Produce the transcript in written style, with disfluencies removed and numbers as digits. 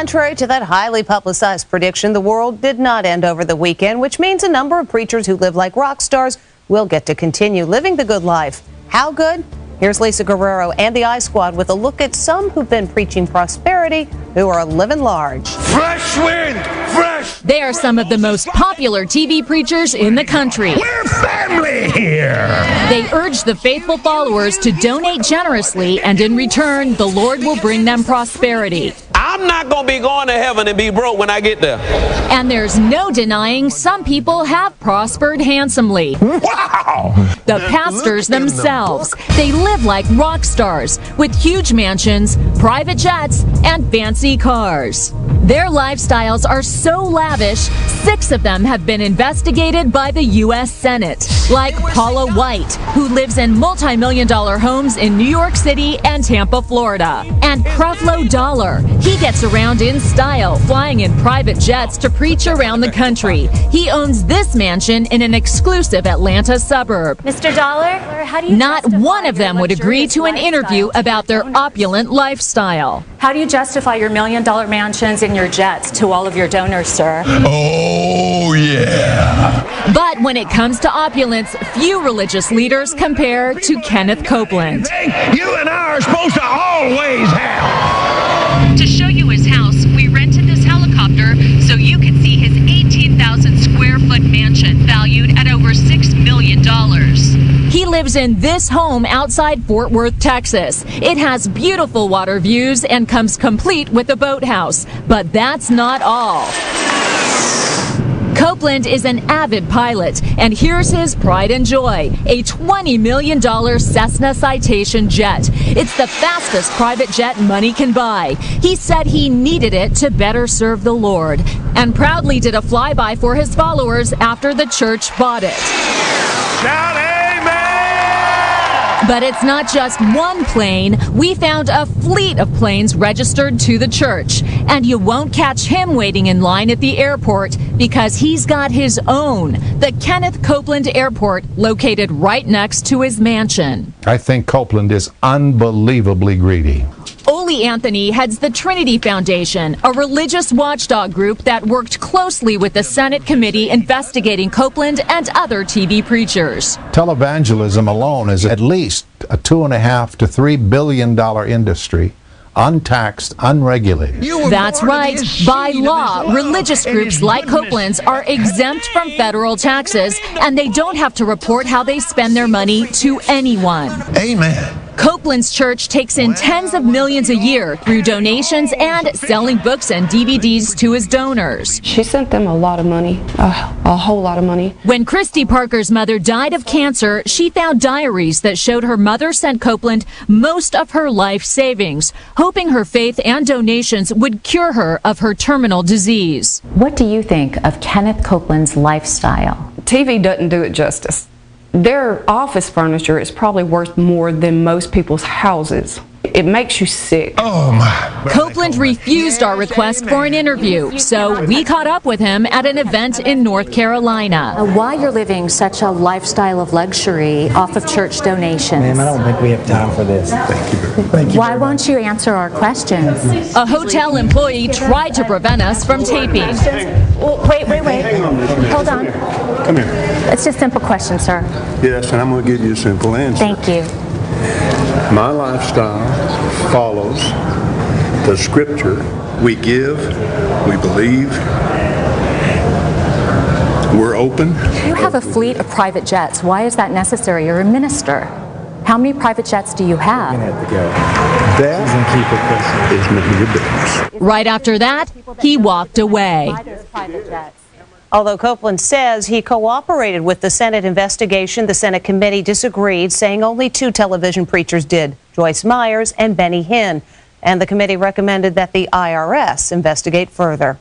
Contrary to that highly publicized prediction, the world did not end over the weekend, which means a number of preachers who live like rock stars will get to continue living the good life. How good? Here's Lisa Guerrero and the I-Squad with a look at some who've been preaching prosperity who are living large. Fresh wind! Fresh! They are some of the most popular TV preachers in the country. We're family here! They urge the faithful followers to donate generously, and in return, the Lord will bring them prosperity. I'm not going to be going to heaven and be broke when I get there. And there's no denying some people have prospered handsomely. Wow! The pastors themselves. They live like rock stars with huge mansions, private jets, and fancy cars. Their lifestyles are so lavish, 6 of them have been investigated by the U.S. Senate, like Paula White, who lives in multi-million-dollar homes in New York City and Tampa, Florida. And Creflo Dollar. He gets around in style, flying in private jets to preach around the country. He owns this mansion in an exclusive Atlanta suburb. Mr. Dollar, how do you Not one of them would agree to an interview about their opulent lifestyle. How do you justify your $1 million mansions and your jets to all of your donors, sir? Oh, yeah. But when it comes to opulence, few religious leaders compare to Kenneth Copeland. You and I are supposed to always have. To show you his house, we rented this helicopter so you can see his 18,000 square foot mansion valued at over $6 million. He lives in this home outside Fort Worth, Texas. It has beautiful water views and comes complete with a boathouse. But that's not all. Copeland is an avid pilot, and here's his pride and joy, a $20 million Cessna Citation jet. It's the fastest private jet money can buy. He said he needed it to better serve the Lord, and proudly did a flyby for his followers after the church bought it. Shout amen! But it's not just one plane. We found a fleet of planes registered to the church. And you won't catch him waiting in line at the airport because he's got his own, the Kenneth Copeland Airport, located right next to his mansion. I think Copeland is unbelievably greedy. Ole Anthony heads the Trinity Foundation, a religious watchdog group that worked closely with the Senate committee investigating Copeland and other TV preachers. Televangelism alone is at least a $2.5 to $3 billion industry, untaxed, unregulated. That's right. By law, religious groups like Copeland's are exempt from federal taxes, and they don't have to report how they spend their money to anyone. Amen. Copeland's church takes in tens of millions a year through donations and selling books and DVDs to his donors. She sent them a lot of money, a whole lot of money. When Christy Parker's mother died of cancer, she found diaries that showed her mother sent Copeland most of her life savings, hoping her faith and donations would cure her of her terminal disease. What do you think of Kenneth Copeland's lifestyle? TV doesn't do it justice. Their office furniture is probably worth more than most people's houses. It makes you sick. Oh, my. Copeland refused our request for an interview, so we caught up with him at an event in North Carolina. Why you're living such a lifestyle of luxury off of church donations? Ma'am, I don't think we have time for this. Thank you. Why won't you answer our questions? A hotel employee tried to prevent us from taping. Well, wait. Hold on. Come here. It's just a simple question, sir. Yes, and I'm going to give you a simple answer. Thank you. My lifestyle follows the scripture. We give, we believe, we're open. You have a fleet of private jets. Why is that necessary? You're a minister. How many private jets do you have? We're going to have to go. That is none of your business. Right after that, he walked away. Although Copeland says he cooperated with the Senate investigation, the Senate committee disagreed, saying only 2 television preachers did, Joyce Myers and Benny Hinn. And the committee recommended that the IRS investigate further.